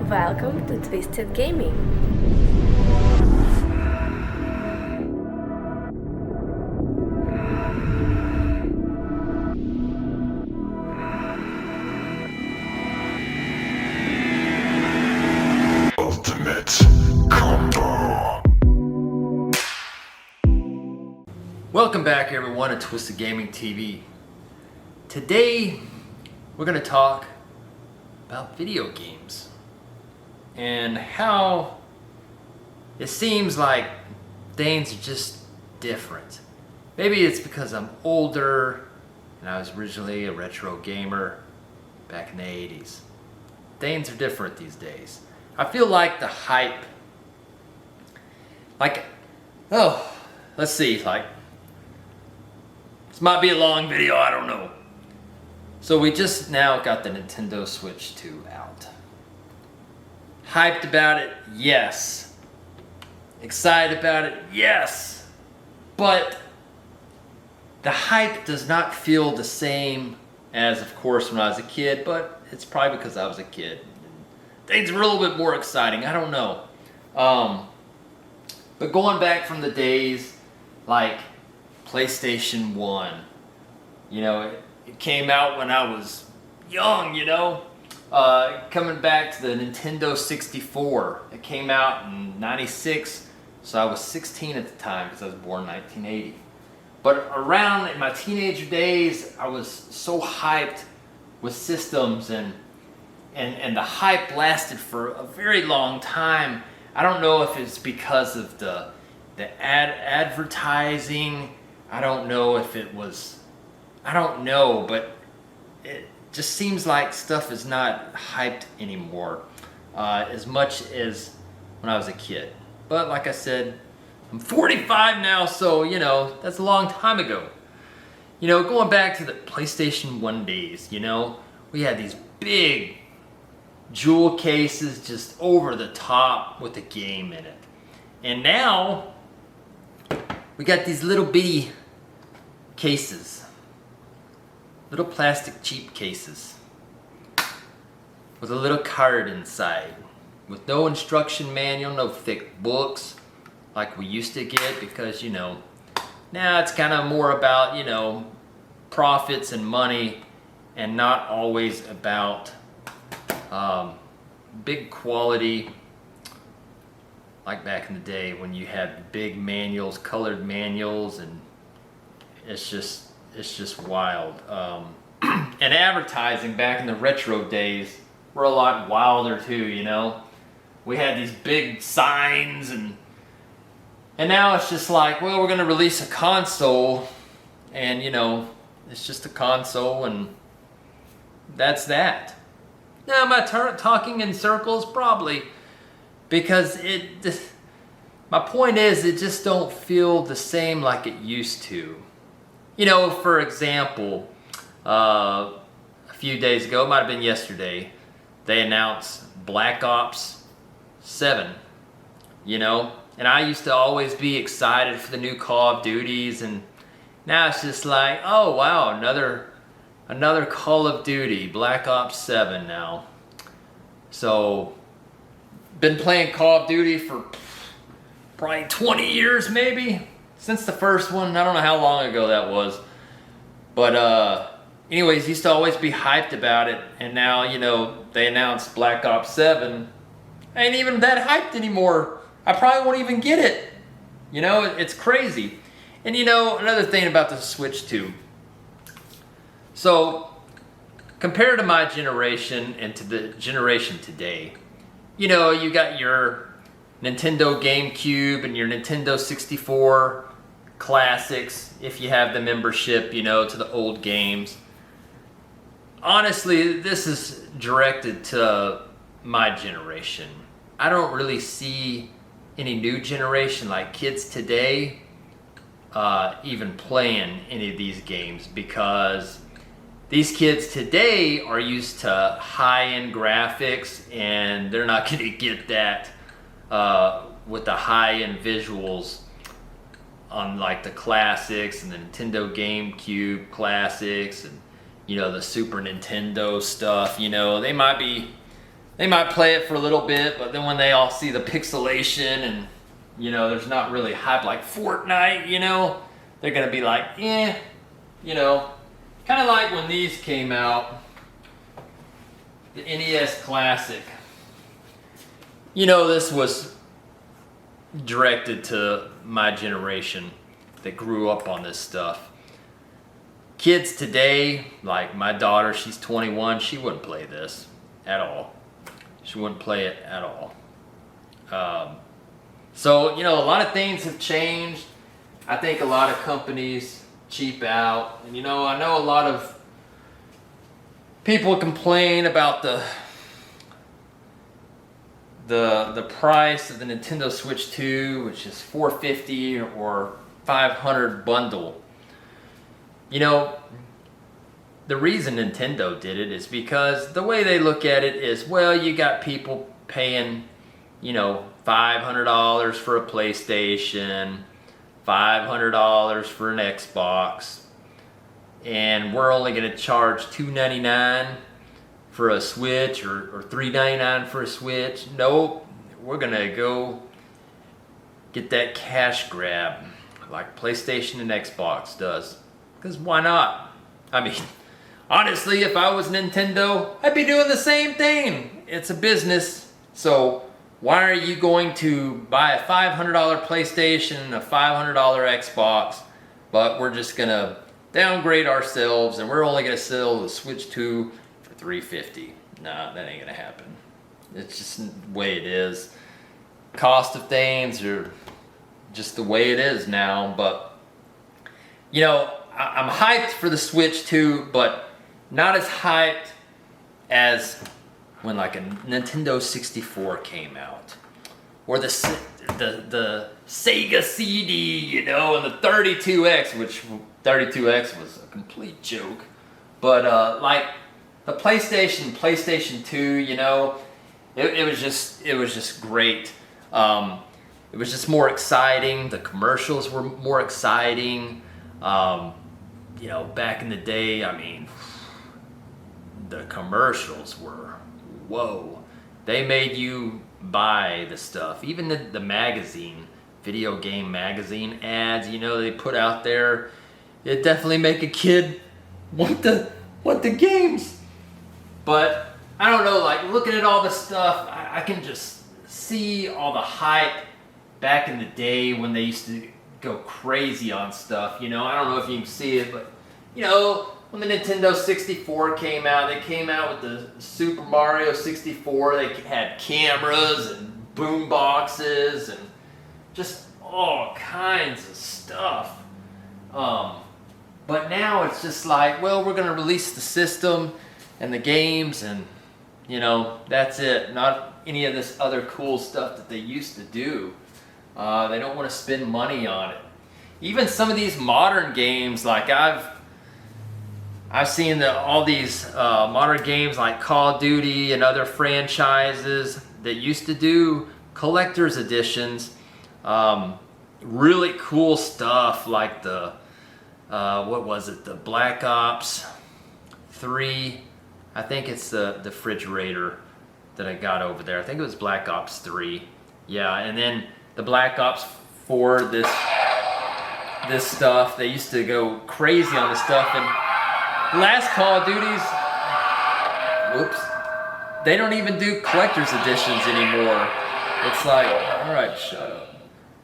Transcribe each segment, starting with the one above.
Welcome to Twisted Gaming. Ultimate Combo. Welcome back everyone to Twisted Gaming TV. Today we're going to talk about video games and how it seems like things are just different. Maybe it's because I'm older and I was originally a retro gamer back in the 80s. Things are different these days. I feel like the hype, let's see, this might be a long video, I don't know. So we just now got the Nintendo Switch 2 out. Hyped about it? Yes. Excited about it? Yes. But the hype does not feel the same as, of course, when I was a kid, but it's probably because I was a kid. Things are a little bit more exciting, I don't know. But going back from the days like PlayStation 1, you know, it came out when I was young, you know. Coming back to the Nintendo 64, it came out in '96, so I was 16 at the time because I was born in 1980. But around in my teenager days, I was so hyped with systems, and the hype lasted for a very long time. I don't know if it's because of the advertising. I don't know if it was, I don't know, but it just seems like stuff is not hyped anymore as much as when I was a kid. But like I said, I'm 45 now, so you know, that's a long time ago. You know, going back to the PlayStation 1 days, you know, we had these big jewel cases just over the top with the game in it. And now we got these little bitty cases, little plastic cheap cases with a little card inside with no instruction manual, no thick books like we used to get, because you know, now it's kind of more about, you know, profits and money and not always about big quality like back in the day when you had big manuals, colored manuals, and it's just wild. And advertising back in the retro days were a lot wilder too, you know. We had these big signs, and now it's just like, well, we're gonna release a console, and you know, it's just a console, and that's that. Now, am I talking in circles? Probably, because my point is, it just don't feel the same like it used to. You know, for example, a few days ago, it might have been yesterday, they announced Black Ops 7, you know? And I used to always be excited for the new Call of Duties, and now it's just like, oh wow, another Call of Duty, Black Ops 7 now. So, been playing Call of Duty for probably 20 years maybe, since the first one. I don't know how long ago that was. But anyways, used to always be hyped about it, and now, you know, they announced Black Ops 7. I ain't even that hyped anymore. I probably won't even get it. You know, it's crazy. And you know, another thing about the Switch 2. So, compared to my generation and to the generation today, you know, you got your Nintendo GameCube and your Nintendo 64 classics, if you have the membership, you know, to the old games. Honestly, this is directed to my generation. I don't really see any new generation, like kids today, even playing any of these games, because these kids today are used to high-end graphics, and they're not going to get that with the high-end visuals on like the classics and the Nintendo GameCube classics, and you know, the Super Nintendo stuff. You know, they might be they might play it for a little bit, but then when they all see the pixelation and, you know, there's not really hype like Fortnite, you know, they're gonna be like, you know, kind of like when these came out, the NES Classic. You know, this was directed to my generation that grew up on this stuff. Kids today, like my daughter, she's 21, she wouldn't play this at all. She wouldn't play it at all. So, you know, a lot of things have changed. I think a lot of companies cheap out. And, you know, I know a lot of people complain about the price of the Nintendo Switch 2, which is $450 or $500 bundle. You know, the reason Nintendo did it is because the way they look at it is, well, you got people paying, you know, $500 for a PlayStation, $500 for an Xbox, and we're only going to charge $299 for a Switch or $399 for a Switch. Nope, we're going to go get that cash grab like PlayStation and Xbox does. Because why not? I mean, honestly, if I was Nintendo, I'd be doing the same thing. It's a business, so why are you going to buy a $500 PlayStation and a $500 Xbox, but we're just going to downgrade ourselves and we're only going to sell the Switch 2 for $350? Nah, that ain't going to happen. It's just the way it is. Cost of things are just the way it is now, but, you know, I'm hyped for the Switch 2, but not as hyped as when like a Nintendo 64 came out, or the Sega CD, you know, and the 32X, which 32X was a complete joke. But like the PlayStation 2, you know, it was just great. It was just more exciting. The commercials were more exciting. You know, back in the day, I mean, the commercials were, whoa. They made you buy the stuff. Even the magazine, video game magazine ads, you know, they put out there, it definitely make a kid want the games. But I don't know, like looking at all the stuff, I can just see all the hype back in the day when they used to go crazy on stuff. You know, I don't know if you can see it, but you know, when the Nintendo 64 came out, they came out with the Super Mario 64. They had cameras and boom boxes and just all kinds of stuff. But now it's just like, well, we're going to release the system and the games and, you know, that's it. Not any of this other cool stuff that they used to do. They don't want to spend money on it. Even some of these modern games, like I've seen all these modern games like Call of Duty and other franchises that used to do collector's editions. Really cool stuff like the, what was it, the Black Ops 3. I think it's the refrigerator that I got over there. I think it was Black Ops 3. Yeah, and then the Black Ops 4, this stuff. They used to go crazy on this stuff. And last Call of Duties, whoops, they don't even do collector's editions anymore. It's like, all right, shut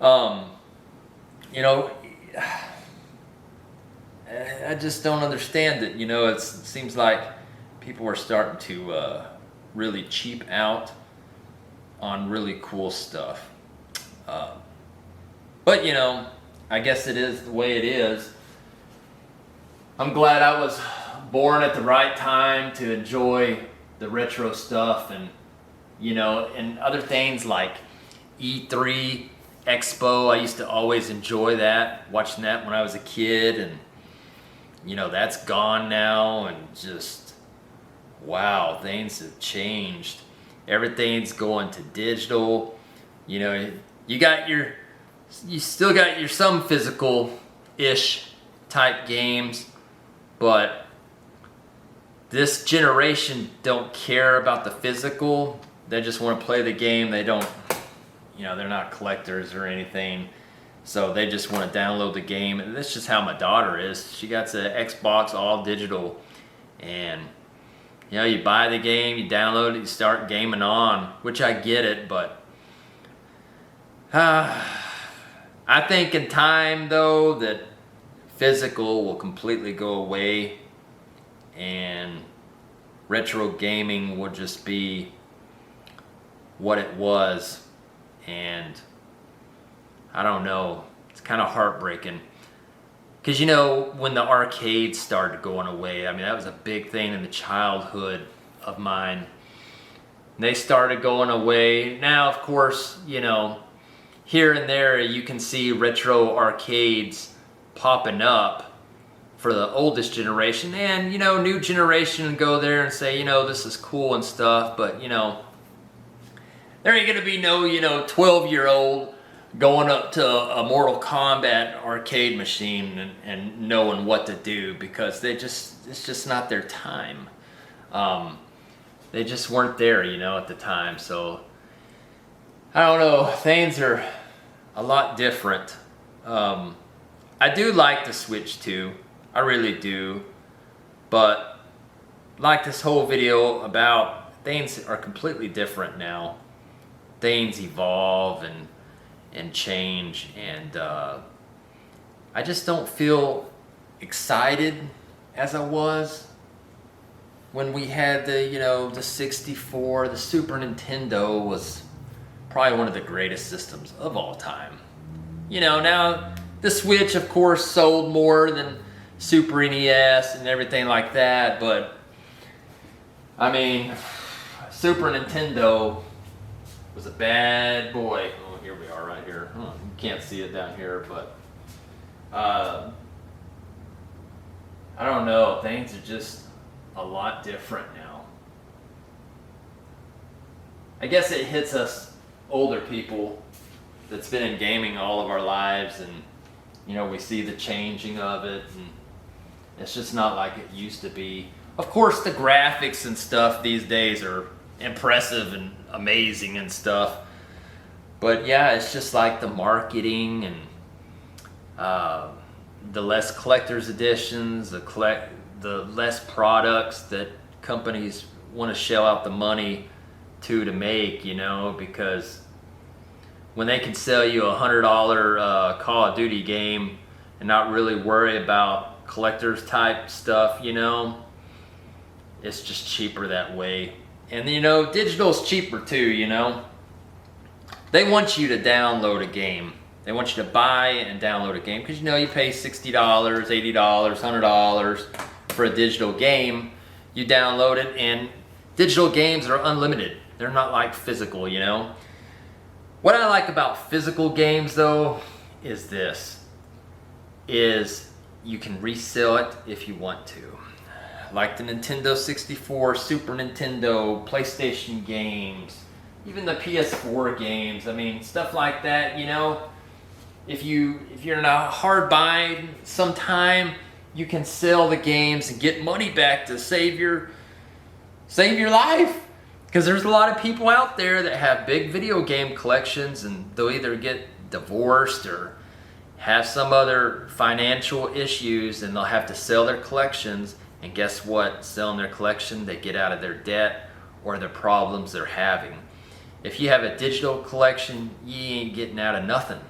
up. You know, I just don't understand it. You know, it seems like people are starting to really cheap out on really cool stuff. But, you know, I guess it is the way it is. I'm glad I was born at the right time to enjoy the retro stuff and, you know, and other things like E3, Expo. I used to always enjoy that, watching that when I was a kid, and, you know, that's gone now, and just, wow, things have changed. Everything's going to digital. You know, you still got your some physical-ish type games, but this generation don't care about the physical. They just want to play the game. They don't, you know, they're not collectors or anything. So they just want to download the game. And that's just how my daughter is. She got the Xbox all digital. And, you know, you buy the game, you download it, you start gaming on, which I get it, but I think in time, though, that physical will completely go away and retro gaming will just be what it was. And I don't know, it's kind of heartbreaking. Because, you know, when the arcades started going away, I mean, that was a big thing in the childhood of mine. They started going away. Now, of course, you know, here and there you can see retro arcades popping up for the oldest generation. And, you know, new generation go there and say, you know, this is cool and stuff. But, you know, there ain't going to be no, you know, 12-year-old going up to a Mortal Kombat arcade machine and knowing what to do, because it's just not their time. They just weren't there, you know, at the time. So I don't know, things are a lot different. I do like the Switch 2, I really do, but like this whole video about, things are completely different now. Things evolve and change, and I just don't feel excited as I was when we had the, you know, the 64. The Super Nintendo was probably one of the greatest systems of all time. You know, now the Switch, of course, sold more than Super NES and everything like that, but I mean, Super Nintendo was a bad boy. Here we are right here. You can't see it down here, but I don't know. Things are just a lot different now. I guess it hits us older people that's been in gaming all of our lives, and you know, we see the changing of it, and it's just not like it used to be. Of course, the graphics and stuff these days are impressive and amazing and stuff. But yeah, it's just like the marketing and the less collector's editions, the less products that companies want to shell out the money to make, you know, because when they can sell you $100 Call of Duty game and not really worry about collector's type stuff, you know, it's just cheaper that way. And you know, digital's cheaper too, you know. They want you to download a game. They want you to buy and download a game, because you know, you pay $60, $80, $100 for a digital game. You download it, and digital games are unlimited. They're not like physical, you know. What I like about physical games, though, is this, is you can resell it if you want to. Like the Nintendo 64, Super Nintendo, PlayStation games, even the PS4 games. I mean, stuff like that, you know. If you're in a hard bind sometime, you can sell the games and get money back to save your life. Because there's a lot of people out there that have big video game collections, and they'll either get divorced or have some other financial issues, and they'll have to sell their collections. And guess what? Selling their collection, they get out of their debt or the problems they're having. If you have a digital collection, you ain't getting out of nothing.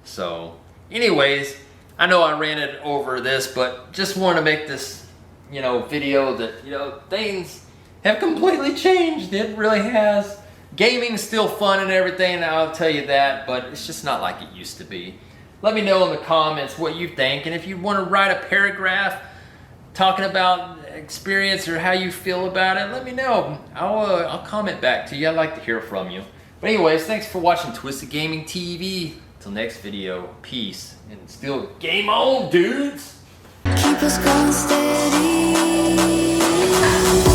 So anyways, I know I ran it over this, but just want to make this, you know, video that, you know, things have completely changed. It really has. Gaming's still fun and everything, I'll tell you that, but it's just not like it used to be. Let me know in the comments what you think, and if you want to write a paragraph talking about experience or how you feel about it, let me know. I'll comment back to you. I'd like to hear from you. But anyways, thanks for watching Twisted Gaming TV. Till next video, peace, and still game on, dudes. Keep us going steady.